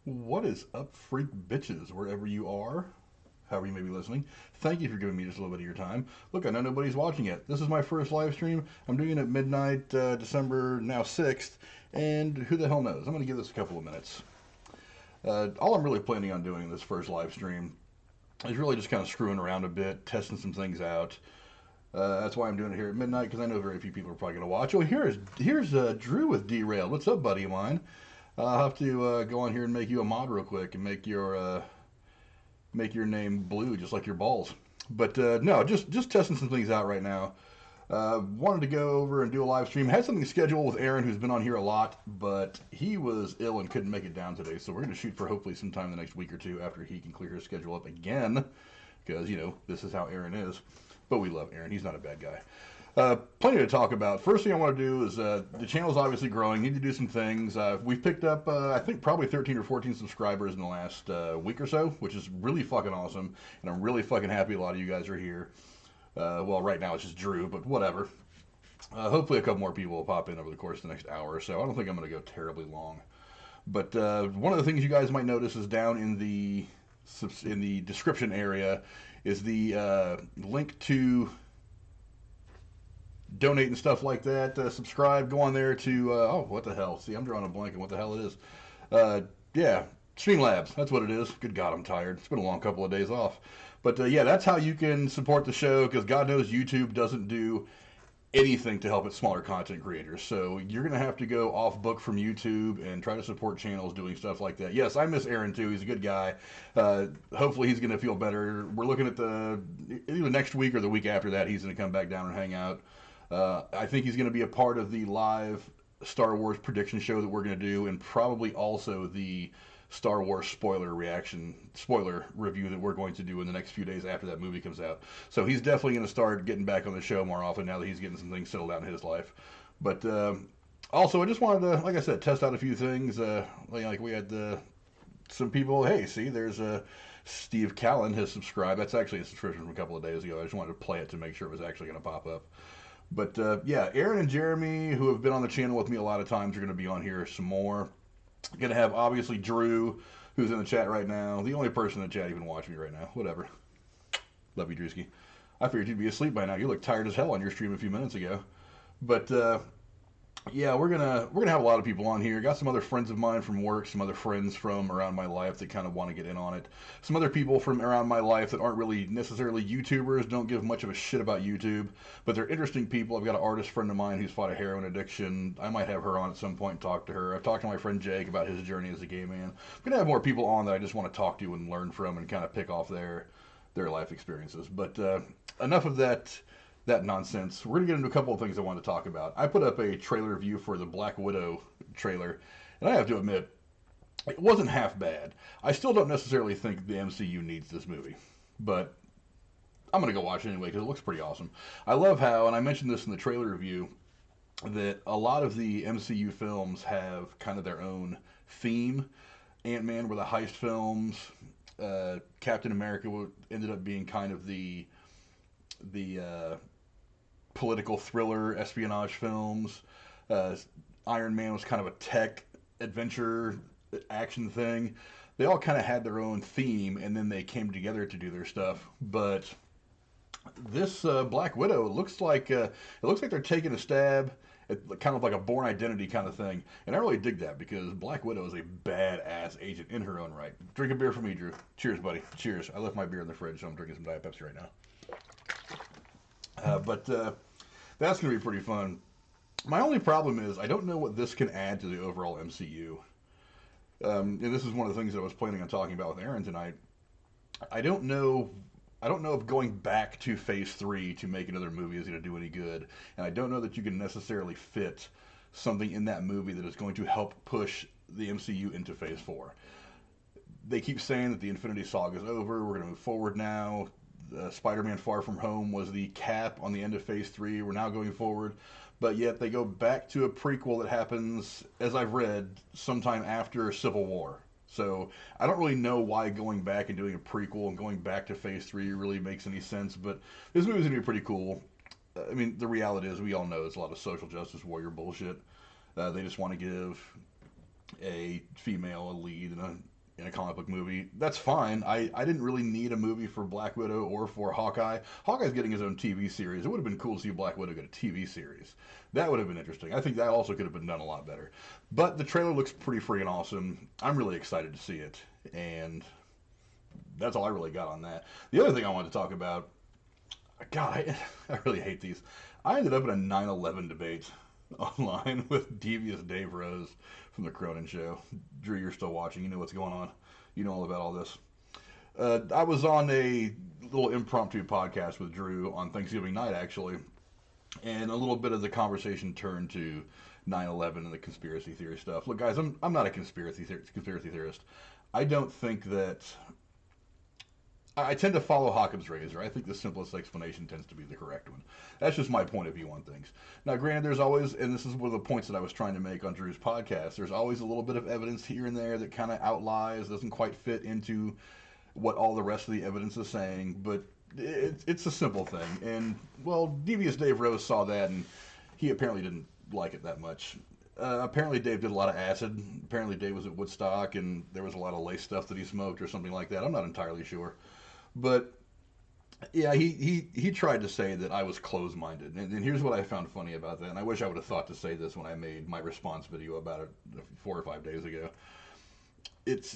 What is up, freak bitches, wherever you are, however you may be listening? Thank you for giving me just a little bit of your time. Look, I know nobody's watching it. This is my first live stream. I'm doing it at midnight, December now 6th, and who the hell knows? I'm going to give this a couple of minutes. All I'm really planning on doing in this first live stream is really just kind of screwing around a bit, testing some things out. That's why I'm doing it here at midnight, because I know very few people are probably going to watch. Oh, here's Drew with Derailed. What's up, buddy of mine? I'll have to go on here and make you a mod real quick and make your name blue, just like your balls. But no, just testing some things out right now. Wanted to go over and do a live stream. Had something scheduled with Aaron, who's been on here a lot, but he was ill and couldn't make it down today. So we're going to shoot for hopefully sometime the next week or two after he can clear his schedule up again, because this is how Aaron is. But we love Aaron. He's not a bad guy. Plenty to talk about. First thing I want to do is the channel's obviously growing. Need to do some things. We've picked up, I think, probably 13 or 14 subscribers in the last week or so, which is really fucking awesome. And I'm really fucking happy a lot of you guys are here. Well, right now it's just Drew, but whatever. Hopefully a couple more people will pop in over the course of the next hour or so. I don't think I'm going to go terribly long. But one of the things you guys might notice is down in the description area is the link to donate and stuff like that. Subscribe, go on there to oh, what the hell? See, I'm drawing a blank on what the hell it is. Yeah, Streamlabs. That's what it is. Good God, I'm tired. It's been a long couple of days off. But yeah, that's how you can support the show, because God knows YouTube doesn't do anything to help its smaller content creators. So you're going to have to go off book from YouTube and try to support channels doing stuff like that. Yes, I miss Aaron too. He's a good guy. Hopefully he's going to feel better. We're looking at either next week or the week after that, he's going to come back down and hang out. I think he's going to be a part of the live Star Wars prediction show that we're going to do, and probably also the Star Wars spoiler review that we're going to do in the next few days after that movie comes out. So he's definitely going to start getting back on the show more often now that he's getting some things settled out in his life. But also, I just wanted to, like I said, test out a few things. Like we had some people. Hey, see, there's Steve Callan has subscribed. That's actually a subscription from a couple of days ago. I just wanted to play it to make sure it was actually going to pop up. But yeah, Aaron and Jeremy, who have been on the channel with me a lot of times, are going to be on here some more. Going to have, obviously, Drew, who's in the chat right now. The only person in the chat even watching me right now. Whatever. Love you, Drewski. I figured you'd be asleep by now. You look tired as hell on your stream a few minutes ago. But yeah, we're gonna have a lot of people on here. Got some other friends of mine from work, some other friends from around my life that kind of want to get in on it. Some other people from around my life that aren't really necessarily YouTubers, don't give much of a shit about YouTube, but they're interesting people. I've got an artist friend of mine who's fought a heroin addiction. I might have her on at some point and talk to her. I've talked to my friend Jake about his journey as a gay man. I'm gonna have more people on that I just want to talk to and learn from and kind of pick off their life experiences. But enough of that nonsense. We're going to get into a couple of things I want to talk about. I put up a trailer review for the Black Widow trailer, and I have to admit, it wasn't half bad. I still don't necessarily think the MCU needs this movie, but I'm going to go watch it anyway because it looks pretty awesome. I love how, and I mentioned this in the trailer review, that a lot of the MCU films have kind of their own theme. Ant-Man were the heist films. Captain America ended up being kind of the political thriller espionage films. Iron Man was kind of a tech adventure action thing. They all kind of had their own theme, and then they came together to do their stuff. But this Black Widow looks like they're taking a stab at kind of like a Born Identity kind of thing, and I really dig that because Black Widow is a badass agent in her own right. Drink a beer for me, Drew. Cheers, buddy. Cheers. I left my beer in the fridge, so I'm drinking some Diet Pepsi right now. But that's going to be pretty fun. My only problem is I don't know what this can add to the overall MCU. And this is one of the things that I was planning on talking about with Aaron tonight. I don't know if going back to Phase 3 to make another movie is going to do any good. And I don't know that you can necessarily fit something in that movie that is going to help push the MCU into Phase 4. They keep saying that the Infinity Saga is over. We're going to move forward now. Spider-Man Far From Home was the cap on the end of Phase 3. We're now going forward. But yet they go back to a prequel that happens, as I've read, sometime after Civil War. So I don't really know why going back and doing a prequel and going back to Phase 3 really makes any sense. But this movie's going to be pretty cool. I mean, the reality is we all know it's a lot of social justice warrior bullshit. They just want to give a female a lead in in a comic book movie. That's fine. I didn't really need a movie for Black Widow or for Hawkeye. Hawkeye's getting his own TV series. It would have been cool to see Black Widow get a TV series. That would have been interesting. I think that also could have been done a lot better. But the trailer looks pretty freaking awesome. I'm really excited to see it. And that's all I really got on that. The other thing I wanted to talk about, God, I really hate these. I ended up in a 9/11 debate online with Devious Dave Rose from the Cronin Show. Drew, you're still watching. You know what's going on. You know all about all this. I was on a little impromptu podcast with Drew on Thanksgiving night, actually, and a little bit of the conversation turned to 9/11 and the conspiracy theory stuff. Look, guys, I'm not a conspiracy theorist. I don't think that... I tend to follow Occam's razor. I think the simplest explanation tends to be the correct one. That's just my point of view on things. Now, granted, there's always, and this is one of the points that I was trying to make on Drew's podcast, there's always a little bit of evidence here and there that kind of outlies, doesn't quite fit into what all the rest of the evidence is saying, but it's a simple thing. And, well, Devious Dave Rose saw that, and he apparently didn't like it that much. Apparently Dave did a lot of acid. Apparently Dave was at Woodstock, and there was a lot of lace stuff that he smoked or something like that. I'm not entirely sure. But yeah, he tried to say that I was closed-minded, and here's what I found funny about that, and I wish I would have thought to say this when I made my response video about it 4 or 5 days ago.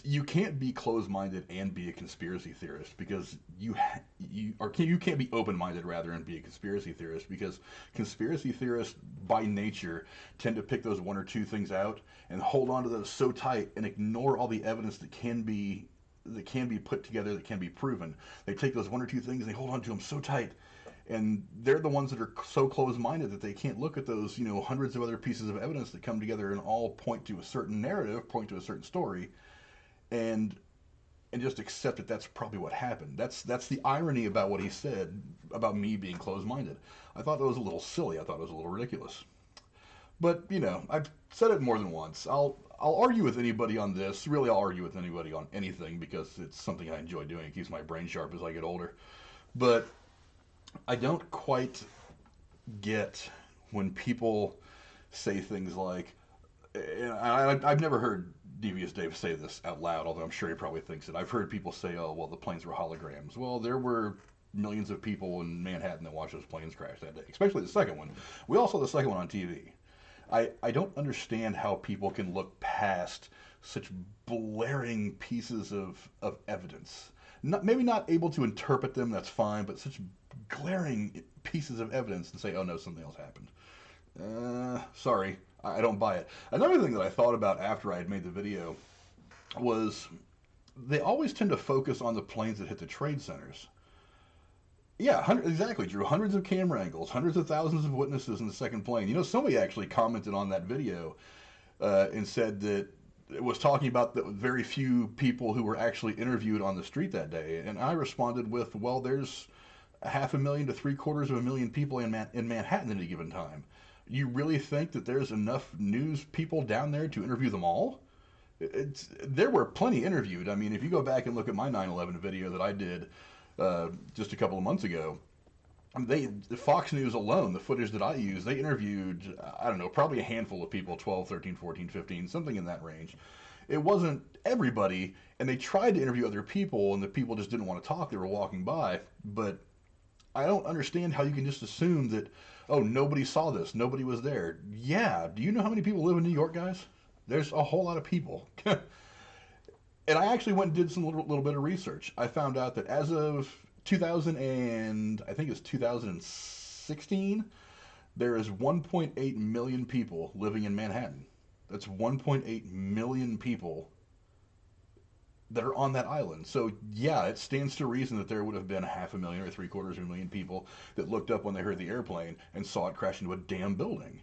You can't be closed-minded and be a conspiracy theorist, because you can't be open-minded rather and be a conspiracy theorist, because conspiracy theorists by nature tend to pick those one or two things out and hold on to those so tight and ignore all the evidence that can be put together, that can be proven. They take those one or two things and they hold on to them so tight, and they're the ones that are so closed-minded that they can't look at those, hundreds of other pieces of evidence that come together and all point to a certain narrative, point to a certain story, and just accept that that's probably what happened. That's the irony about what he said about me being closed-minded. I thought it was a little silly. I thought it was a little ridiculous. But, I've said it more than once. I'll argue with anybody on this. Really, I'll argue with anybody on anything because it's something I enjoy doing. It keeps my brain sharp as I get older. But I don't quite get when people say things like, and I've never heard Devious Dave say this out loud, although I'm sure he probably thinks it. I've heard people say, oh, well, the planes were holograms. Well, there were millions of people in Manhattan that watched those planes crash that day, especially the second one. We all saw the second one on TV. I don't understand how people can look past such blaring pieces of evidence. Maybe not able to interpret them, that's fine, but such glaring pieces of evidence and say, oh no, something else happened. Sorry, I don't buy it. Another thing that I thought about after I had made the video was they always tend to focus on the planes that hit the trade centers. Yeah, exactly, Drew. Hundreds of camera angles, hundreds of thousands of witnesses in the second plane. Somebody actually commented on that video and said that it was talking about the very few people who were actually interviewed on the street that day. And I responded with, well, there's 500,000 to 750,000 people in Manhattan at any given time. You really think that there's enough news people down there to interview them all? There were plenty interviewed. I mean, if you go back and look at my 9/11 video that I did just a couple of months ago, Fox News alone, the footage that I used, they interviewed, I don't know, probably a handful of people, 12, 13, 14, 15, something in that range. It wasn't everybody, and they tried to interview other people, and the people just didn't want to talk. They were walking by. But I don't understand how you can just assume that, oh, nobody saw this, nobody was there. Yeah, do you know how many people live in New York, guys? There's a whole lot of people. And I actually went and did some little bit of research. I found out that as of 2000 and I think it's 2016, there is 1.8 million people living in Manhattan. That's 1.8 million people that are on that island. So yeah, it stands to reason that there would have been 500,000 or 750,000 people that looked up when they heard the airplane and saw it crash into a damn building.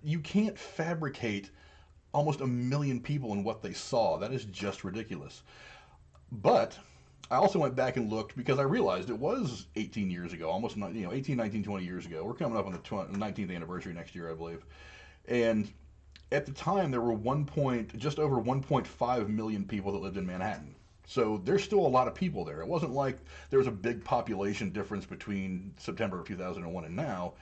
You can't fabricate almost 1 million people in what they saw. That is just ridiculous. But I also went back and looked because I realized it was 18 years ago, almost 18, 19, 20 years ago. We're coming up on the 19th anniversary next year, I believe. And at the time, there were just over 1.5 million people that lived in Manhattan. So there's still a lot of people there. It wasn't like there was a big population difference between September of 2001 and now.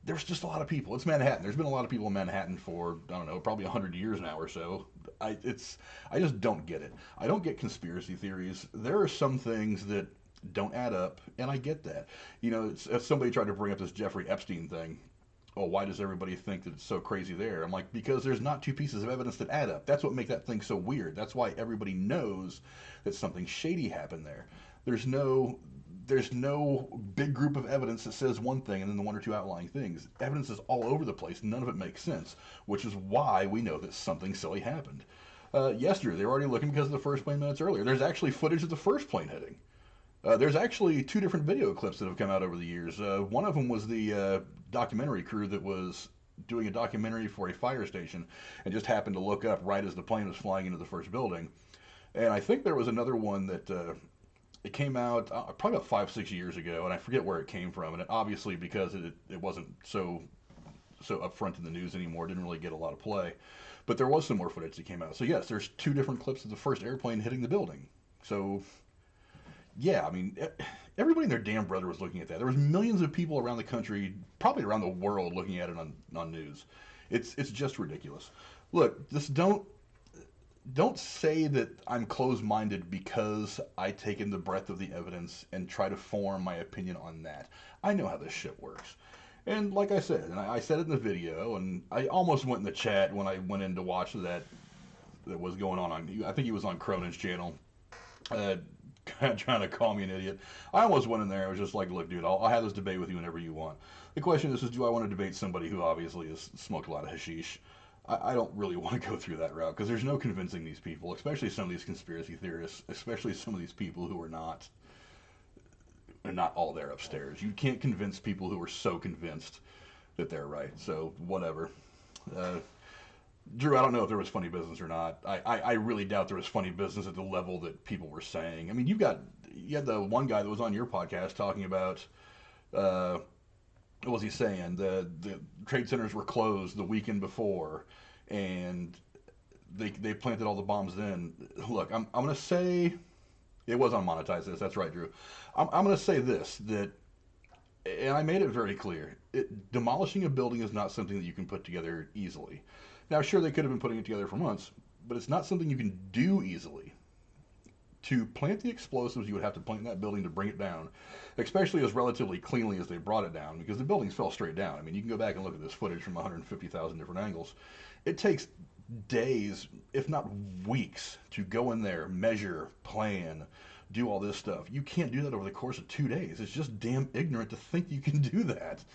there's just a lot of people. It's Manhattan. There's been a lot of people in Manhattan for, I don't know, probably 100 years now or so. I just don't get it. I don't get conspiracy theories. There are some things that don't add up, and I get that. You know, if somebody tried to bring up this Jeffrey Epstein thing, oh, why does everybody think that it's so crazy there? I'm like, because there's not two pieces of evidence that add up. That's what makes that thing so weird. That's why everybody knows that something shady happened there. There's no there's no big group of evidence that says one thing and then the one or two outlying things. Evidence is all over the place. None of it makes sense, which is why we know that something silly happened. Yesterday, they were already looking because of the first plane minutes earlier. There's actually footage of the first plane hitting. There's actually two different video clips that have come out over the years. One of them was the documentary crew that was doing a documentary for a fire station and just happened to look up right as the plane was flying into the first building. And I think there was another one that it came out probably about 5-6 years ago, and I forget where it came from. And it, obviously, because it wasn't so upfront in the news anymore, didn't really get a lot of play. But there was some more footage that came out. So yes, there's two different clips of the first airplane hitting the building. So yeah, I mean, everybody and their damn brother was looking at that. There was millions of people around the country, probably around the world, looking at it on news. It's just ridiculous. Look, just don't say that I'm closed-minded because I take in the breadth of the evidence and try to form my opinion on that. I know how this shit works. And like I said, and I said it in the video, and I almost went in the chat when I went in to watch that was going on. I think he was on Cronin's channel, kind of trying to call me an idiot. I almost went in there. I was just like, look, dude, I'll have this debate with you whenever you want. The question is do I want to debate somebody who obviously has smoked a lot of hashish? I don't really want to go through that route because there's no convincing these people, especially some of these conspiracy theorists, especially some of these people who are not all there upstairs. You can't convince people who are so convinced that they're right. So whatever. Drew, I don't know if there was funny business or not. I really doubt there was funny business at the level that people were saying. I mean, you had the one guy that was on your podcast talking about what was he saying? The trade centers were closed the weekend before, and they planted all the bombs then. Look, I'm going to say it was unmonetized. That's right, Drew. I'm going to say this, that, and I made it very clear, demolishing a building is not something that you can put together easily. Now, sure, they could have been putting it together for months, but it's not something you can do easily. To plant the explosives, you would have to plant in that building to bring it down, especially as relatively cleanly as they brought it down, because the buildings fell straight down. I mean, you can go back and look at this footage from 150,000 different angles. It takes days, if not weeks, to go in there, measure, plan, do all this stuff. You can't do that over the course of 2 days. It's just damn ignorant to think you can do that.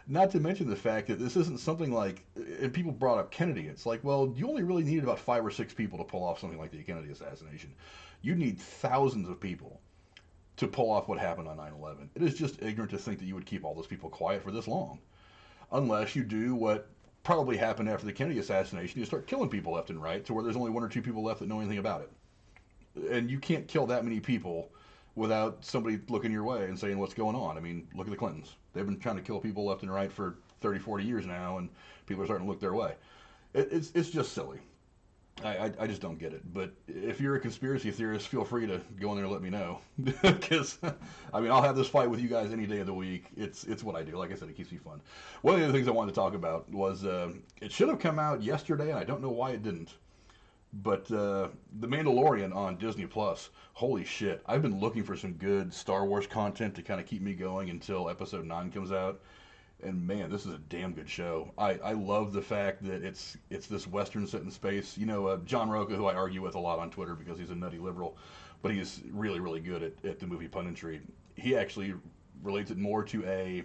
Not to mention the fact that this isn't something like, and people brought up Kennedy. It's like, well, you only really needed about 5 or 6 people to pull off something like the Kennedy assassination. You need thousands of people to pull off what happened on 9/11. It is just ignorant to think that you would keep all those people quiet for this long. Unless you do what probably happened after the Kennedy assassination. You start killing people left and right to where there's only 1 or 2 people left that know anything about it. And you can't kill that many people without somebody looking your way and saying what's going on. I mean, look at the Clintons. They've been trying to kill people left and right for 30, 40 years now, and people are starting to look their way. It's just silly. I just don't get it. But if you're a conspiracy theorist, feel free to go in there and let me know. Because, I mean, I'll have this fight with you guys any day of the week. It's what I do. Like I said, it keeps me fun. One of the other things I wanted to talk about was it should have come out yesterday, and I don't know why it didn't. But The Mandalorian on Disney Plus, holy shit. I've been looking for some good Star Wars content to kind of keep me going until Episode 9 comes out. And man, this is a damn good show. I love the fact that it's this Western set in space. You know, John Roca, who I argue with a lot on Twitter because he's a nutty liberal, but he's really, really good at the movie punditry. He actually relates it more to a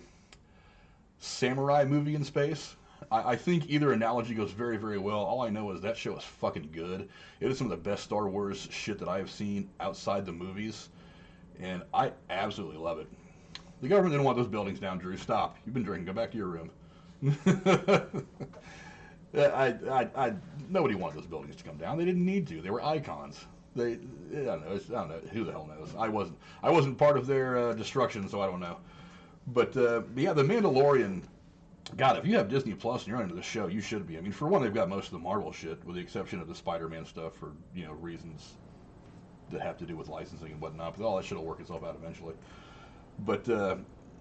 samurai movie in space. I think either analogy goes very, very well. All I know is that show is fucking good. It is some of the best Star Wars shit that I have seen outside the movies, and I absolutely love it. The government didn't want those buildings down, Drew. Stop. You've been drinking. Go back to your room. Nobody wanted those buildings to come down. They didn't need to. They were icons. I don't know. Who the hell knows? I wasn't part of their destruction, so I don't know. But yeah, The Mandalorian. God, if you have Disney Plus and you're into the show, you should be. I mean, for one, they've got most of the Marvel shit, with the exception of the Spider-Man stuff for reasons that have to do with licensing and whatnot. But all that shit will work itself out eventually. But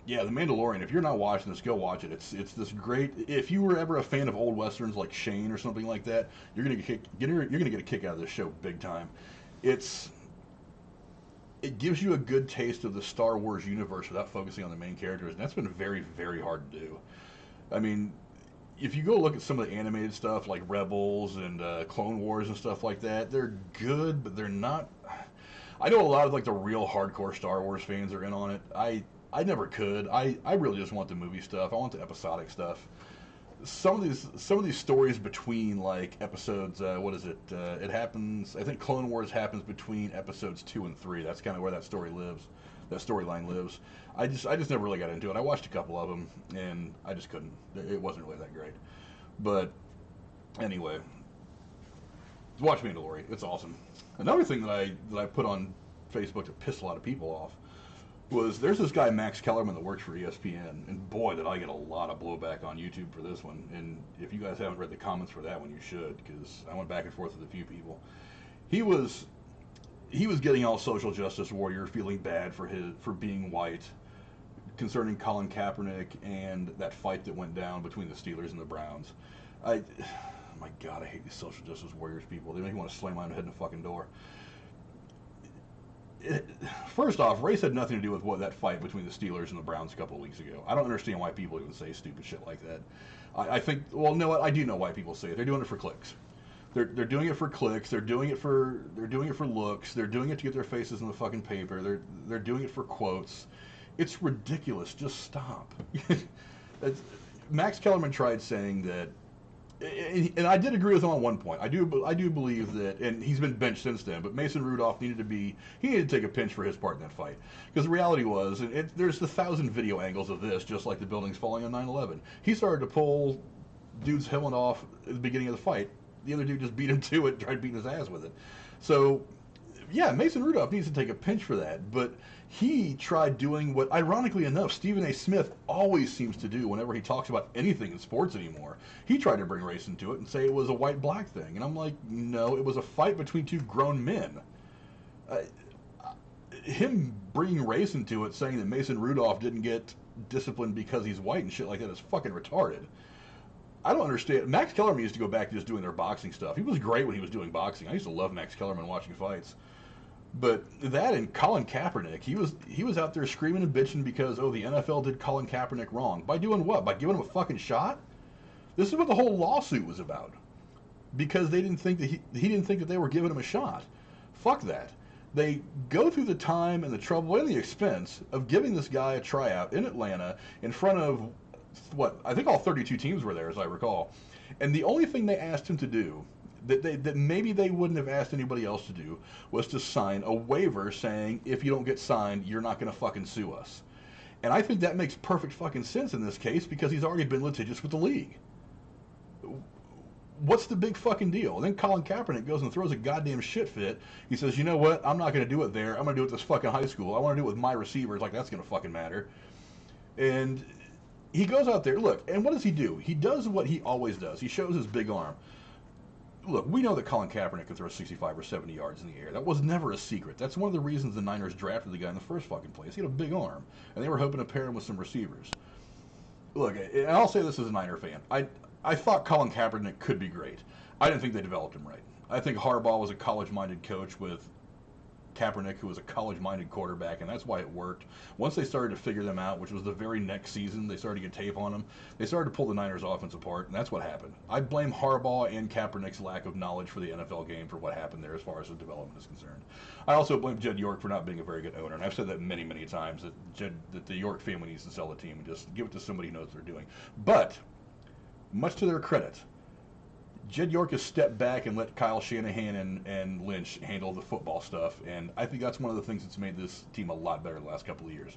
Yeah, The Mandalorian. If you're not watching this, go watch it. It's this great. If you were ever a fan of old westerns like Shane or something like that, you're gonna get a kick out of this show big time. It's it gives you a good taste of the Star Wars universe without focusing on the main characters, and that's been very, very hard to do. I mean, if you go look at some of the animated stuff like Rebels and Clone Wars and stuff like that, they're good, but they're not. I know a lot of like the real hardcore Star Wars fans are in on it. I never could. I really just want the movie stuff. I want the episodic stuff. Some of these stories between like episodes. What is it? It happens. I think Clone Wars happens between episodes 2 and 3. That's kind of where that story lives. That storyline lives. I just never really got into it. I watched a couple of them and I just couldn't. It wasn't really that great. But anyway, watch Mandalorian. It's awesome. Another thing that I put on Facebook to piss a lot of people off was there's this guy Max Kellerman that works for ESPN, and boy did I get a lot of blowback on YouTube for this one. And if you guys haven't read the comments for that one, you should, because I went back and forth with a few people. He was getting all social justice warrior, feeling bad for being white, concerning Colin Kaepernick and that fight that went down between the Steelers and the Browns. My God, I hate these social justice warriors people. They make me want to slam my own head in a fucking door. First off, race had nothing to do with what that fight between the Steelers and the Browns a couple of weeks ago. I don't understand why people even say stupid shit like that. I think, well, no, I do know why people say it. They're doing it for clicks. They're doing it for clicks. They're doing it for looks. They're doing it to get their faces in the fucking paper. They're doing it for quotes. It's ridiculous. Just stop. Max Kellerman tried saying that, and I did agree with him on one point. I do believe that, and he's been benched since then. But Mason Rudolph needed to take a pinch for his part in that fight, because the reality was, there's 1,000 video angles of this, just like the buildings falling on 9/11. He started to pull dude's helmet off at the beginning of the fight. The other dude just beat him to it, tried beating his ass with it. So, yeah, Mason Rudolph needs to take a pinch for that. But he tried doing what, ironically enough, Stephen A. Smith always seems to do whenever he talks about anything in sports anymore. He tried to bring race into it and say it was a white-black thing. And I'm like, no, it was a fight between two grown men. Him bringing race into it, saying that Mason Rudolph didn't get disciplined because he's white and shit like that is fucking retarded. I don't understand. Max Kellerman used to go back to just doing their boxing stuff. He was great when he was doing boxing. I used to love Max Kellerman watching fights. But that and Colin Kaepernick, he was out there screaming and bitching because, oh, the NFL did Colin Kaepernick wrong. By doing what? By giving him a fucking shot? This is what the whole lawsuit was about. Because they didn't think that he didn't think that they were giving him a shot. Fuck that. They go through the time and the trouble and the expense of giving this guy a tryout in Atlanta in front of, what, I think all 32 teams were there, as I recall. And the only thing they asked him to do, that maybe they wouldn't have asked anybody else to do, was to sign a waiver saying, if you don't get signed, you're not going to fucking sue us. And I think that makes perfect fucking sense in this case, because he's already been litigious with the league. What's the big fucking deal? And then Colin Kaepernick goes and throws a goddamn shit fit. He says, you know what, I'm not going to do it there. I'm going to do it at this fucking high school. I want to do it with my receivers. Like, that's going to fucking matter. And he goes out there, look, and what does he do? He does what he always does. He shows his big arm. Look, we know that Colin Kaepernick can throw 65 or 70 yards in the air. That was never a secret. That's one of the reasons the Niners drafted the guy in the first fucking place. He had a big arm, and they were hoping to pair him with some receivers. Look, and I'll say this as a Niner fan. I thought Colin Kaepernick could be great. I didn't think they developed him right. I think Harbaugh was a college-minded coach with Kaepernick, who was a college-minded quarterback, and that's why it worked. Once they started to figure them out, which was the very next season, they started to get tape on them. They started to pull the Niners' offense apart, and that's what happened. I blame Harbaugh and Kaepernick's lack of knowledge for the NFL game for what happened there as far as the development is concerned. I also blame Jed York for not being a very good owner, and I've said that many, many times, that the York family needs to sell the team and just give it to somebody who knows what they're doing. But, much to their credit, Jed York has stepped back and let Kyle Shanahan and Lynch handle the football stuff, and I think that's one of the things that's made this team a lot better the last couple of years.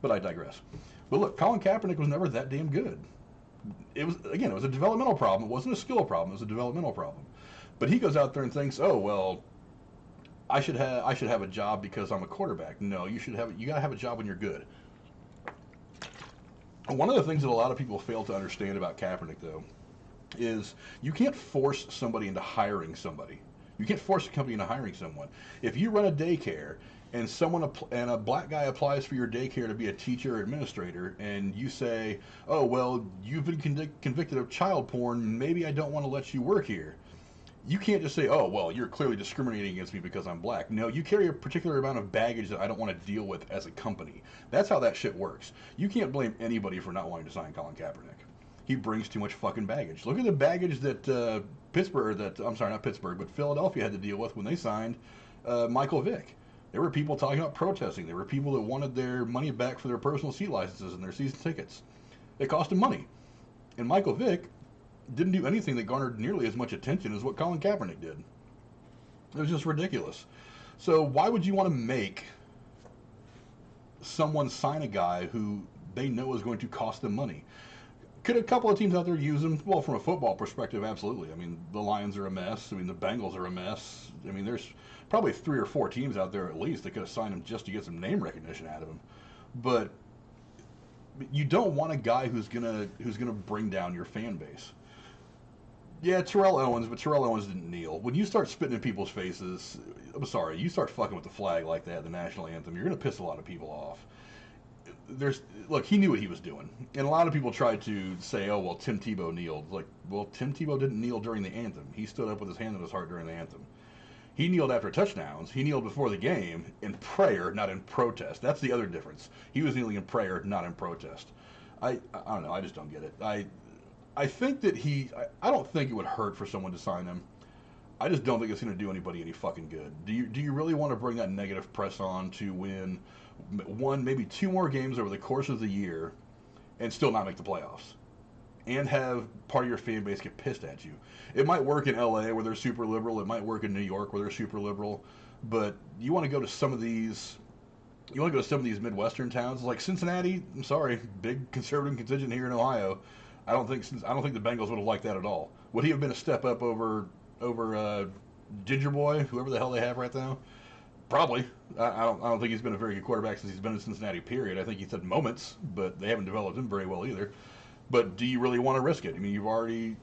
But I digress. But look, Colin Kaepernick was never that damn good. It was a developmental problem. It wasn't a skill problem. It was a developmental problem. But he goes out there and thinks, oh, well, I should have a job because I'm a quarterback. No, you gotta have a job when you're good. One of the things that a lot of people fail to understand about Kaepernick, though, is you can't force somebody into hiring somebody. You can't force a company into hiring someone. If you run a daycare and and a black guy applies for your daycare to be a teacher or administrator, and you say, "Oh well, you've been convicted of child porn. Maybe I don't want to let you work here." You can't just say, "Oh well, you're clearly discriminating against me because I'm black." No, you carry a particular amount of baggage that I don't want to deal with as a company. That's how that shit works. You can't blame anybody for not wanting to sign Colin Kaepernick. He brings too much fucking baggage. Look at the baggage that I'm sorry, not Pittsburgh, but Philadelphia had to deal with when they signed Michael Vick. There were people talking about protesting. There were people that wanted their money back for their personal seat licenses and their season tickets. It cost them money. And Michael Vick didn't do anything that garnered nearly as much attention as what Colin Kaepernick did. It was just ridiculous. So why would you want to make someone sign a guy who they know is going to cost them money? Could a couple of teams out there use him? Well, from a football perspective, absolutely. I mean, the Lions are a mess. I mean, the Bengals are a mess. I mean, there's probably 3 or 4 teams out there at least that could have signed him just to get some name recognition out of him. But you don't want a guy who's gonna bring down your fan base. Yeah, Terrell Owens, but Terrell Owens didn't kneel. When you start spitting in people's faces, I'm sorry, you start fucking with the flag like that, the national anthem, you're gonna piss a lot of people off. Look, he knew what he was doing, and a lot of people tried to say, "Oh, well, Tim Tebow kneeled." Like, well, Tim Tebow didn't kneel during the anthem. He stood up with his hand on his heart during the anthem. He kneeled after touchdowns. He kneeled before the game in prayer, not in protest. That's the other difference. He was kneeling in prayer, not in protest. I don't know. I just don't get it. I think that I don't think it would hurt for someone to sign him. I just don't think it's going to do anybody any fucking good. Do you really want to bring that negative press on to win 1, maybe 2 more games over the course of the year and still not make the playoffs? And have part of your fan base get pissed at you. It might work in LA where they're super liberal. It might work in New York where they're super liberal. But you want to go to some of these Midwestern towns like Cincinnati. I'm sorry, big conservative contingent here in Ohio. I don't think the Bengals would have liked that at all. Would he have been a step up over Ginger Boy, whoever the hell they have right now? Probably. I don't think he's been a very good quarterback since he's been in Cincinnati. Period. I think he's had moments, but they haven't developed him very well either. But do you really want to risk it? I mean, you already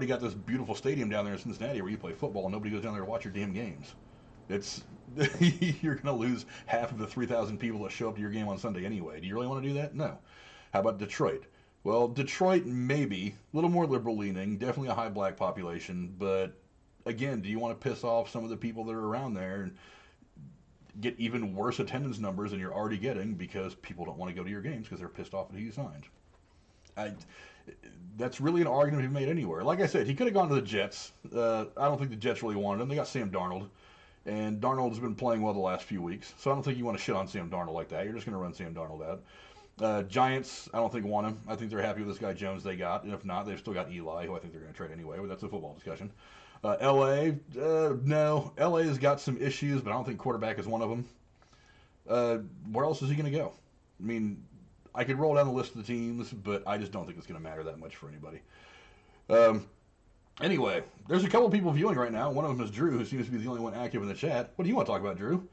got this beautiful stadium down there in Cincinnati where you play football, and nobody goes down there to watch your damn games. It's you're going to lose half of the 3,000 people that show up to your game on Sunday anyway. Do you really want to do that? No. How about Detroit? Well, Detroit maybe a little more liberal leaning, definitely a high black population, but again, do you want to piss off some of the people that are around there and get even worse attendance numbers than you're already getting because people don't want to go to your games because they're pissed off at who you signed? That's really an argument to be made anywhere. Like I said, he could have gone to the Jets. I don't think the Jets really wanted him. They got Sam Darnold, and Darnold's been playing well the last few weeks, so I don't think you want to shit on Sam Darnold like that. You're just going to run Sam Darnold out. Giants, I don't think want him. I think they're happy with this guy Jones they got, and if not, they've still got Eli, who I think they're going to trade anyway, but that's a football discussion. LA, no. LA has got some issues, but I don't think quarterback is one of them. Where else is he going to go? I mean, I could roll down the list of the teams, but I just don't think it's going to matter that much for anybody. Anyway, there's a couple people viewing right now. One of them is Drew, who seems to be the only one active in the chat. What do you want to talk about, Drew?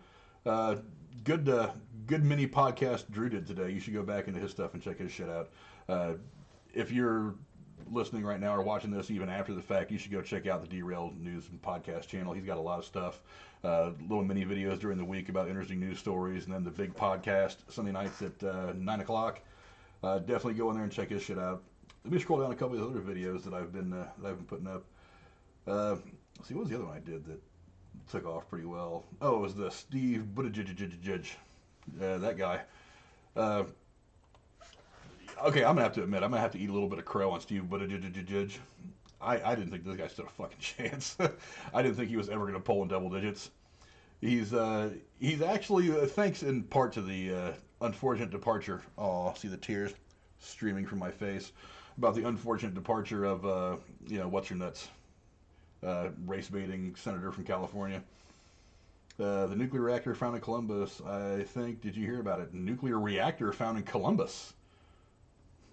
Good mini podcast Drew did today. You should go back into his stuff and check his shit out. If you're listening right now or watching this even after the fact, you should go check out the Derailed News and Podcast channel. He's got a lot of stuff, little mini videos during the week about interesting news stories, and then the big podcast Sunday nights at 9 o'clock. Definitely go in there and check his shit out. Let me scroll down a couple of the other videos that I've been putting up. Let's see, what was the other one I did that took off pretty well? Oh, it was the Steve Buttigieg. That guy. Okay, I'm gonna have to admit, I'm gonna have to eat a little bit of crow on Steve Buttigieg. I didn't think this guy stood a fucking chance. I didn't think he was ever gonna poll in double digits. He's actually, thanks in part to the unfortunate departure. Oh, see the tears streaming from my face about the unfortunate departure of what's her nuts, race baiting senator from California. The nuclear reactor found in Columbus. I think, did you hear about it? Nuclear reactor found in Columbus.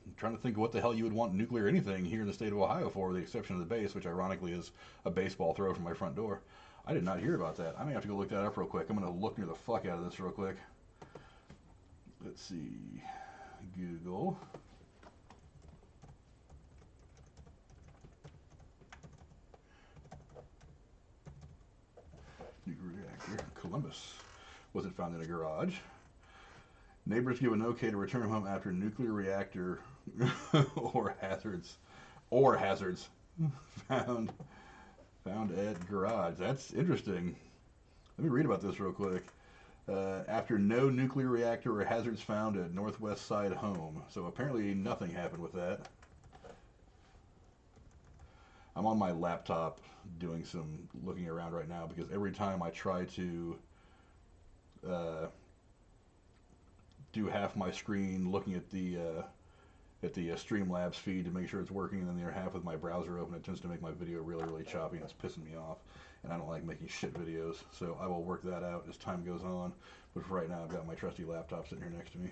I'm trying to think of what the hell you would want nuclear anything here in the state of Ohio for, with the exception of the base, which ironically is a baseball throw from my front door. I did not hear about that. I may have to go look that up real quick. I'm going to look near the fuck out of this real quick. Let's see. Google. reactor, Columbus. Was it found in a garage? Neighbors give an okay to return home after nuclear reactor or hazards found at garage. That's interesting. Let me read about this real quick. After no nuclear reactor or hazards found at northwest side home. So apparently nothing happened with that. I'm on my laptop doing some looking around right now because every time I try to do half my screen looking at the Streamlabs feed to make sure it's working, and then the other half with my browser open, it tends to make my video really, really choppy, and it's pissing me off. And I don't like making shit videos, so I will work that out as time goes on. But for right now, I've got my trusty laptop sitting here next to me.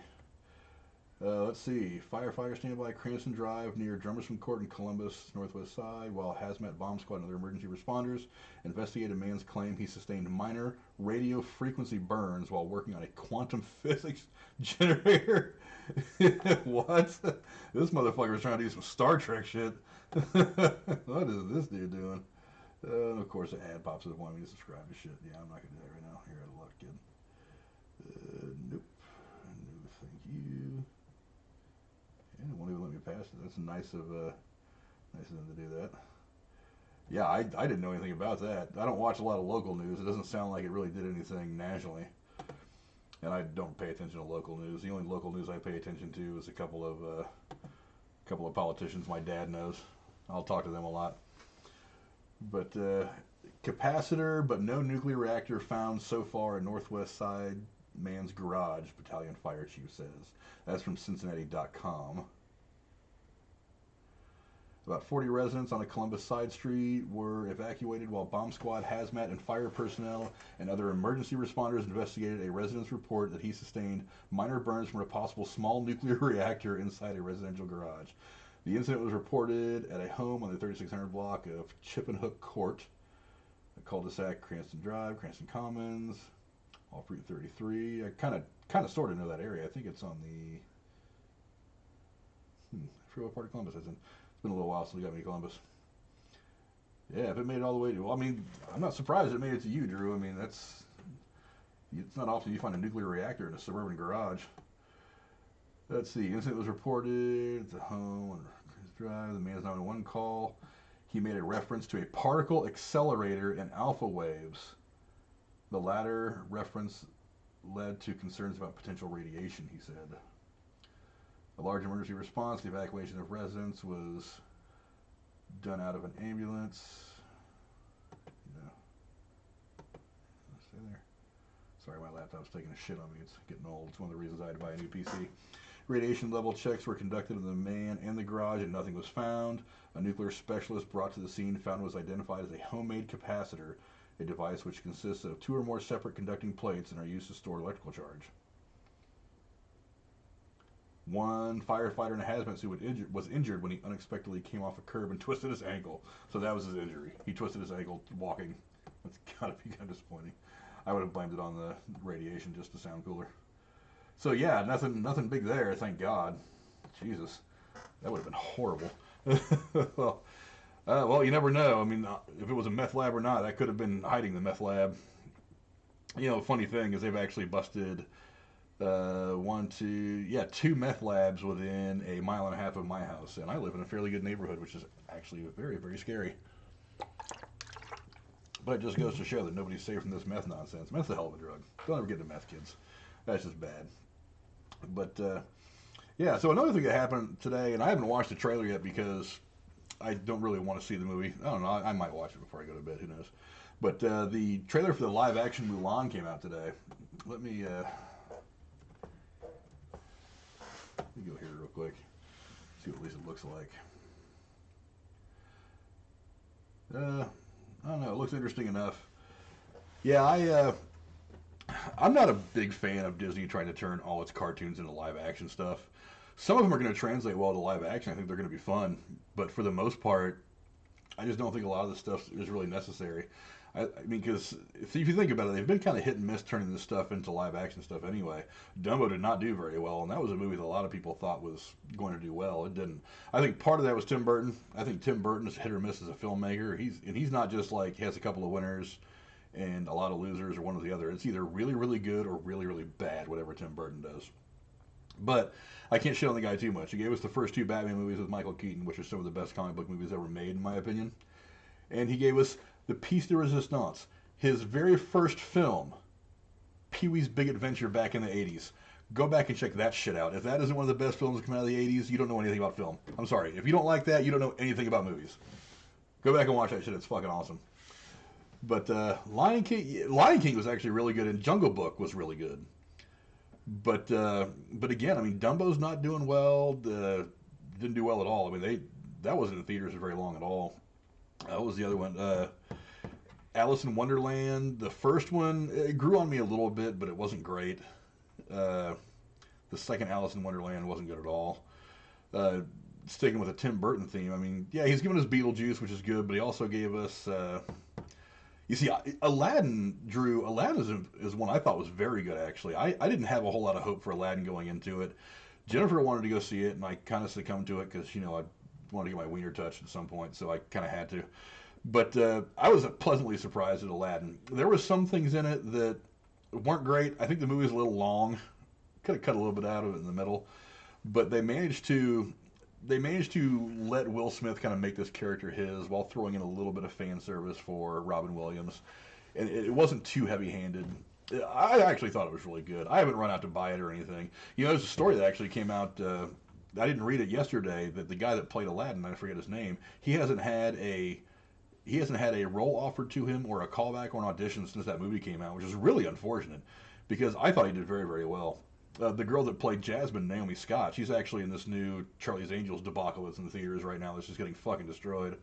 Let's see. Firefighter standby Cranston Drive near Drummersman Court in Columbus, northwest side, while hazmat bomb squad and other emergency responders investigate a man's claim he sustained minor radio frequency burns while working on a quantum physics generator. What? This motherfucker was trying to do some Star Trek shit. What is this dude doing? And of course, the ad pops up wanting me to subscribe to shit. Yeah, I'm not going to do that right now. You're out of luck, kid. Nope. No, thank you. And it won't even let me pass it. That's nice of them to do that. Yeah, I didn't know anything about that. I don't watch a lot of local news. It doesn't sound like it really did anything nationally. And I don't pay attention to local news. The only local news I pay attention to is a couple of politicians my dad knows. I'll talk to them a lot. But capacitor, but no nuclear reactor found so far in northwest side man's garage, battalion fire chief says. That's from Cincinnati.com. About 40 residents on a Columbus side street were evacuated while bomb squad, hazmat, and fire personnel and other emergency responders investigated a resident's report that he sustained minor burns from a possible small nuclear reactor inside a residential garage. The incident was reported at a home on the 3600 block of Chippenhook Court, a cul-de-sac, Cranston Drive, Cranston Commons, Aubry 33. I kind of sort of know that area. I think it's on the I forget what part of Columbus it's in. It's been a little while since we got me to Columbus. Yeah, if it made it all the way to, well, I mean, I'm not surprised it made it to you, Drew. I mean, it's not often you find a nuclear reactor in a suburban garage. Let's see. Incident was reported at the home on his drive. The man is now on one call. He made a reference to a particle accelerator and alpha waves. The latter reference led to concerns about potential radiation, he said. A large emergency response, the evacuation of residents was done out of an ambulance. Stay there. Sorry, my laptop's taking a shit on me. It's getting old. It's one of the reasons I had to buy a new PC. Radiation level checks were conducted in the man and the garage, and nothing was found. A nuclear specialist brought to the scene found was identified as a homemade capacitor, a device which consists of 2 or more separate conducting plates and are used to store electrical charge. One firefighter in a hazmat suit was injured when he unexpectedly came off a curb and twisted his ankle. So that was his injury. He twisted his ankle walking. That's gotta be kind of disappointing. I would have blamed it on the radiation just to sound cooler. So yeah, nothing big there, thank God. Jesus, that would have been horrible. Well, you never know. I mean, if it was a meth lab or not, that could have been hiding the meth lab. You know, funny thing is they've actually busted 2 meth labs within a mile and a half of my house, and I live in a fairly good neighborhood, which is actually very, very scary. But it just goes to show that nobody's safe from this meth nonsense. Meth's a hell of a drug. Don't ever get into meth, kids. That's just bad. But yeah, so another thing that happened today, and I haven't watched the trailer yet because I don't really want to see the movie. I don't know. I might watch it before I go to bed. Who knows? But the trailer for the live-action Mulan came out today. Let me go here real quick. See what at least it looks like. I don't know. It looks interesting enough. Yeah, I'm not a big fan of Disney trying to turn all its cartoons into live-action stuff. Some of them are going to translate well to live-action. I think they're going to be fun. But for the most part, I just don't think a lot of the stuff is really necessary. I mean, because if you think about it, they've been kind of hit and miss turning this stuff into live-action stuff anyway. Dumbo did not do very well, and that was a movie that a lot of people thought was going to do well. It didn't. I think part of that was Tim Burton. I think Tim Burton is hit or miss as a filmmaker. He's not just like he has a couple of winners and A Lot of Losers, or one or the other. It's either really, really good or really, really bad, whatever Tim Burton does. But I can't shit on the guy too much. He gave us the first two Batman movies with Michael Keaton, which are some of the best comic book movies ever made, in my opinion. And he gave us the piece de resistance, his very first film, Pee-wee's Big Adventure, back in the 80s. Go back and check that shit out. If that isn't one of the best films that come out of the 80s, you don't know anything about film. I'm sorry. If you don't like that, you don't know anything about movies. Go back and watch that shit. It's fucking awesome. But Lion King was actually really good, and Jungle Book was really good. But again, I mean, Dumbo's not doing well. Didn't do well at all. I mean, that wasn't in theaters for very long at all. What was the other one? Alice in Wonderland. The first one, it grew on me a little bit, but it wasn't great. The second Alice in Wonderland wasn't good at all. Sticking with a Tim Burton theme, I mean, yeah, he's given us Beetlejuice, which is good, but he also gave us, you see, Aladdin is one I thought was very good, actually. I didn't have a whole lot of hope for Aladdin going into it. Jennifer wanted to go see it, and I kind of succumbed to it because, I wanted to get my wiener touched at some point, so I kind of had to. But I was pleasantly surprised at Aladdin. There were some things in it that weren't great. I think the movie was a little long. Could have cut a little bit out of it in the middle. But they managed to let Will Smith kind of make this character his while throwing in a little bit of fan service for Robin Williams. And it wasn't too heavy-handed. I actually thought it was really good. I haven't run out to buy it or anything. There's a story that actually came out, I didn't read it yesterday, that the guy that played Aladdin, I forget his name, he hasn't had a role offered to him or a callback or an audition since that movie came out, which is really unfortunate because I thought he did very, very well. The girl that played Jasmine, Naomi Scott, she's actually in this new Charlie's Angels debacle that's in the theaters right now that's just getting fucking destroyed.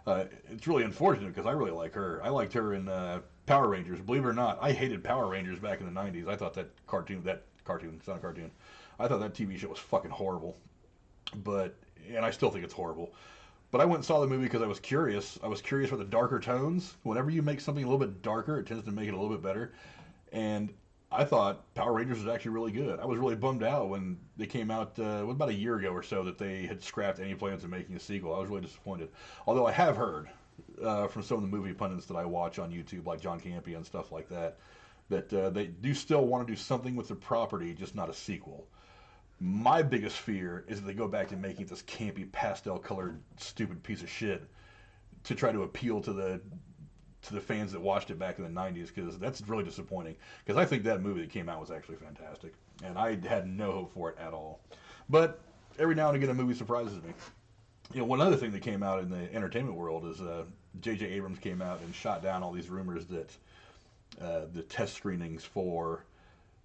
It's really unfortunate because I really like her. I liked her in Power Rangers. Believe it or not, I hated Power Rangers back in the 90s. I thought it's not a cartoon. I thought that TV show was fucking horrible. And I still think it's horrible. But I went and saw the movie because I was curious. I was curious for the darker tones. Whenever you make something a little bit darker, it tends to make it a little bit better. And I thought Power Rangers was actually really good. I was really bummed out when they came out, about a year ago or so, that they had scrapped any plans of making a sequel. I was really disappointed. Although I have heard from some of the movie pundits that I watch on YouTube, like John Campea and stuff like that, that they do still want to do something with the property, just not a sequel. My biggest fear is that they go back to making this campy, pastel-colored, stupid piece of shit to try to appeal to the fans that watched it back in the 90s, because that's really disappointing. Because I think that movie that came out was actually fantastic, and I had no hope for it at all. But every now and again, a movie surprises me. One other thing that came out in the entertainment world is J.J. Abrams came out and shot down all these rumors that the test screenings for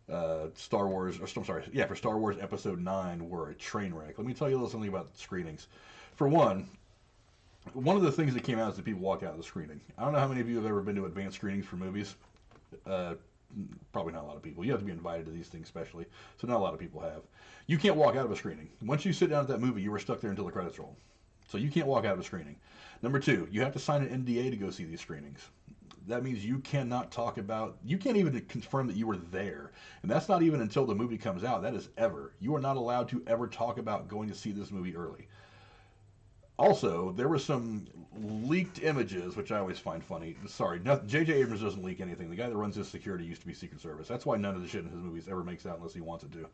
for Star Wars Episode 9 were a train wreck. Let me tell you a little something about screenings. For one of the things that came out is that people walk out of the screening. I don't know how many of you have ever been to advanced screenings for movies. Probably not a lot of people. You have to be invited to these things especially, so not a lot of people have. You can't walk out of a screening. Once you sit down at that movie, you were stuck there until the credits roll. So you can't walk out of a screening. Number two, you have to sign an NDA to go see these screenings. That means you can't even confirm that you were there. And that's not even until the movie comes out. That is ever. You are not allowed to ever talk about going to see this movie early. Also, there were some leaked images, which I always find funny. Sorry, J.J. Abrams doesn't leak anything. The guy that runs his security used to be Secret Service. That's why none of the shit in his movies ever makes out unless he wants it to.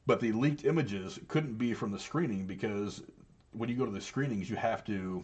But the leaked images couldn't be from the screening because when you go to the screenings, you have to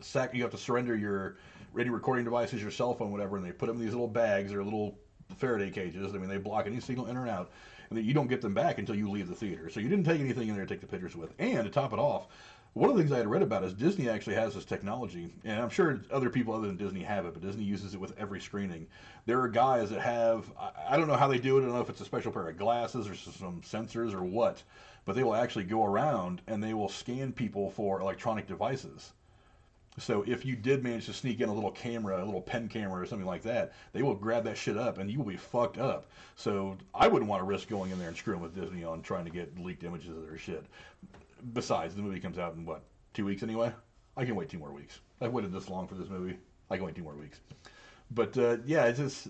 surrender your radio recording devices, your cell phone, whatever, and they put them in these little bags or little Faraday cages. I mean, they block any signal in or out, and then you don't get them back until you leave the theater. So you didn't take anything in there to take the pictures with. And to top it off, one of the things I had read about is Disney actually has this technology, and I'm sure other people other than Disney have it, but Disney uses it with every screening. There are guys that have, I don't know how they do it, I don't know if it's a special pair of glasses or some sensors or what, but they will actually go around and they will scan people for electronic devices. So if you did manage to sneak in a little camera, a little pen camera or something like that, they will grab that shit up and you will be fucked up. So I wouldn't want to risk going in there and screwing with Disney on trying to get leaked images of their shit. Besides, the movie comes out in, 2 weeks anyway? I can wait 2 more weeks. I've waited this long for this movie. I can wait 2 more weeks. But, yeah, it's just,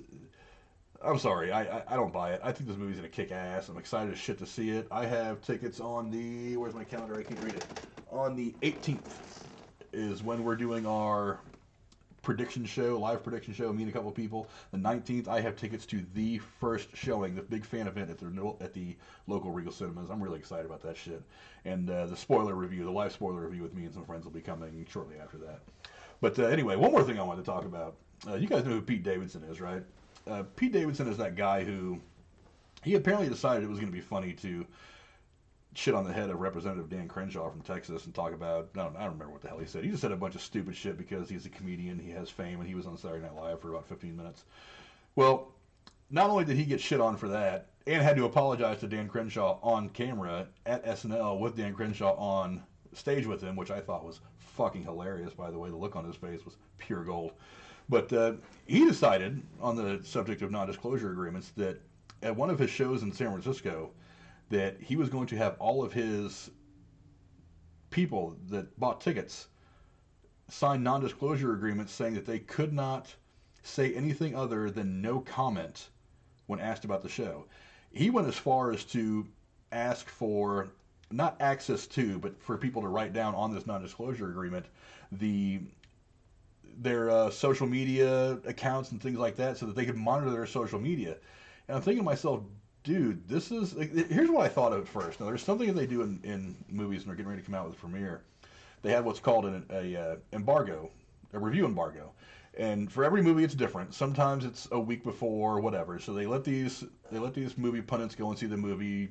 I'm sorry. I don't buy it. I think this movie's going to kick ass. I'm excited as shit to see it. I have tickets on where's my calendar? I can't read it. On the 18th is when we're doing our prediction show, live prediction show, meet a couple of people. The 19th, I have tickets to the first showing, the big fan event at the local Regal Cinemas. I'm really excited about that shit. And the spoiler review, the live spoiler review with me and some friends will be coming shortly after that. But anyway, one more thing I wanted to talk about. You guys know who Pete Davidson is, right? Pete Davidson is that guy who, he apparently decided it was going to be funny to shit on the head of Representative Dan Crenshaw from Texas and talk about, I don't remember what the hell he said. He just said a bunch of stupid shit because he's a comedian, he has fame, and he was on Saturday Night Live for about 15 minutes. Well, not only did he get shit on for that, and had to apologize to Dan Crenshaw on camera at SNL with Dan Crenshaw on stage with him, which I thought was fucking hilarious, by the way. The look on his face was pure gold. But he decided, on the subject of non-disclosure agreements, that at one of his shows in San Francisco, that he was going to have all of his people that bought tickets sign non-disclosure agreements saying that they could not say anything other than no comment when asked about the show. He went as far as to ask for, not access to, but for people to write down on this non-disclosure agreement their social media accounts and things like that so that they could monitor their social media. And I'm thinking to myself, dude, this is, here's what I thought of at first. Now, there's something that they do in movies when they're getting ready to come out with a premiere. They have what's called a embargo, a review embargo. And for every movie, it's different. Sometimes it's a week before or whatever. So they let these movie pundits go and see the movie,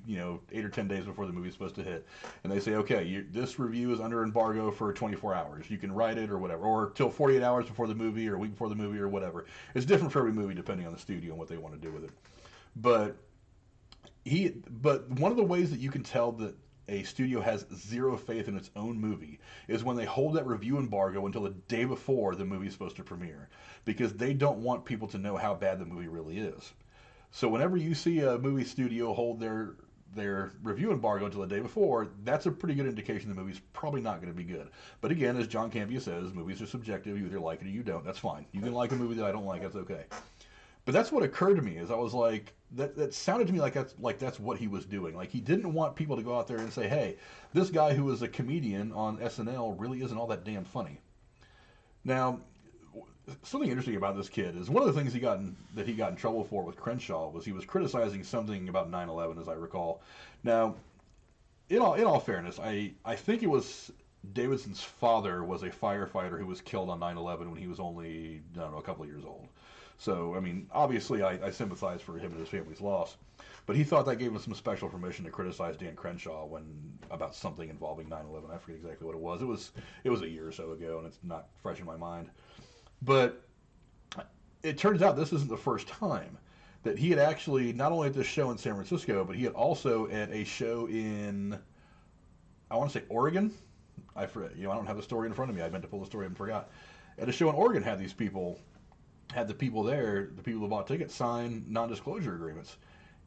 8 or 10 days before the movie's supposed to hit. And they say, okay, this review is under embargo for 24 hours. You can write it or whatever. Or till 48 hours before the movie or a week before the movie or whatever. It's different for every movie depending on the studio and what they want to do with it. But one of the ways that you can tell that a studio has zero faith in its own movie is when they hold that review embargo until the day before the movie is supposed to premiere, because they don't want people to know how bad the movie really is. So whenever you see a movie studio hold their review embargo until the day before, that's a pretty good indication the movie's probably not going to be good. But again, as John Campea says, movies are subjective. You either like it or you don't. That's fine. You can like a movie that I don't like. That's okay. But that's what occurred to me, is I was like, that sounded to me like that's what he was doing. Like, he didn't want people to go out there and say, hey, this guy who is a comedian on SNL really isn't all that damn funny. Now, something interesting about this kid is one of the things he got in trouble for with Crenshaw was he was criticizing something about 9/11, as I recall. Now, in all fairness, I think it was Davidson's father was a firefighter who was killed on 9/11 when he was only, I don't know, a couple of years old. So, I mean, obviously I sympathize for him and his family's loss. But he thought that gave him some special permission to criticize Dan Crenshaw about something involving 9/11. I forget exactly what it was. It was a year or so ago, and it's not fresh in my mind. But it turns out this isn't the first time that he had actually, not only at this show in San Francisco, but he had also at a show in, I want to say Oregon. I forget, I don't have the story in front of me. I meant to pull the story up and forgot. At a show in Oregon, had the people there, the people who bought tickets, sign non-disclosure agreements.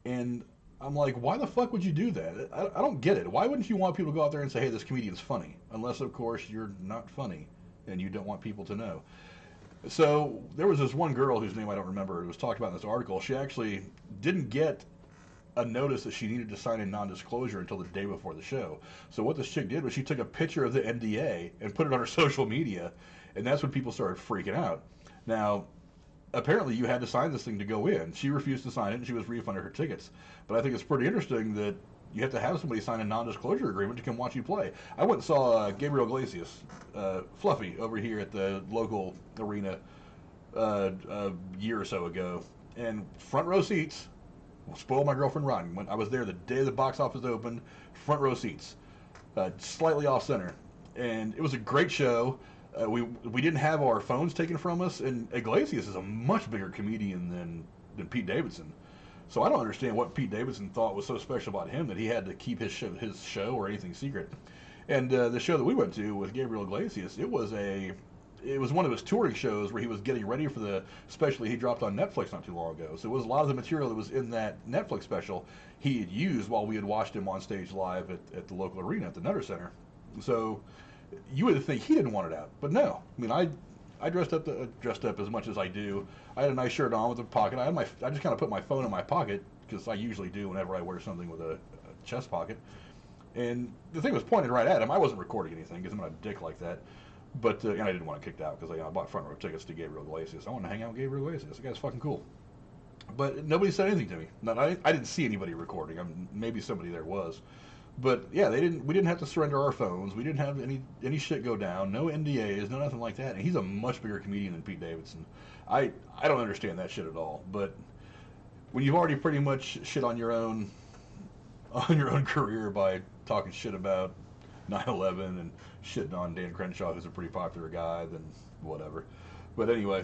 And I'm like, why the fuck would you do that? I don't get it. Why wouldn't you want people to go out there and say, hey, this comedian's funny? Unless, of course, you're not funny and you don't want people to know. So there was this one girl whose name I don't remember. It was talked about in this article. She actually didn't get a notice that she needed to sign a non-disclosure until the day before the show. So what this chick did was she took a picture of the NDA and put it on her social media, and that's when people started freaking out. Now, apparently you had to sign this thing to go in. She refused to sign it, and she was refunded her tickets. But I think it's pretty interesting that you have to have somebody sign a non-disclosure agreement to come watch you play. I went and saw Gabriel Iglesias, Fluffy, over here at the local arena a year or so ago. And front row seats, spoiled my girlfriend rotten. When I was there the day the box office opened, front row seats, slightly off center. And it was a great show. We didn't have our phones taken from us, and Iglesias is a much bigger comedian than Pete Davidson. So I don't understand what Pete Davidson thought was so special about him that he had to keep his show or anything secret. And the show that we went to with Gabriel Iglesias, it was one of his touring shows where he was getting ready for the special he dropped on Netflix not too long ago. So it was a lot of the material that was in that Netflix special he had used while we had watched him on stage live at the local arena at the Nutter Center. So you would think he didn't want it out, but no. I mean, I dressed up as much as I do. I had a nice shirt on with a pocket. I just kind of put my phone in my pocket, because I usually do whenever I wear something with a chest pocket. And the thing was pointed right at him. I wasn't recording anything because I'm not a dick like that. But and I didn't want to kicked out because I bought front row tickets to Gabriel Iglesias. I want to hang out with Gabriel Iglesias. The guy's fucking cool. But nobody said anything to me. I didn't see anybody recording. Maybe somebody there was. But yeah, they didn't. We didn't have to surrender our phones. We didn't have any shit go down. No NDAs. No nothing like that. And he's a much bigger comedian than Pete Davidson. I don't understand that shit at all. But when you've already pretty much shit on your own career by talking shit about 9/11 and shitting on Dan Crenshaw, who's a pretty popular guy, then whatever. But anyway,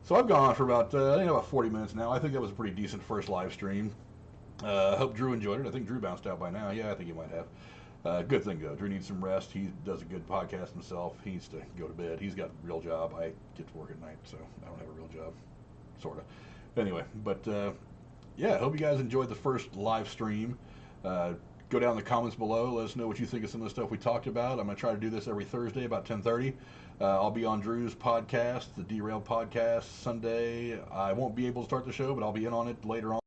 so I've gone on for about 40 minutes now. I think that was a pretty decent first live stream. I hope Drew enjoyed it. I think Drew bounced out by now. Yeah, I think he might have. Good thing though. Drew needs some rest. He does a good podcast himself. He needs to go to bed. He's got a real job. I get to work at night, so I don't have a real job, sort of. Anyway, but yeah, I hope you guys enjoyed the first live stream. Go down in the comments below. Let us know what you think of some of the stuff we talked about. I'm going to try to do this every Thursday about 10:30. I'll be on Drew's podcast, the Derailed podcast, Sunday. I won't be able to start the show, but I'll be in on it later on.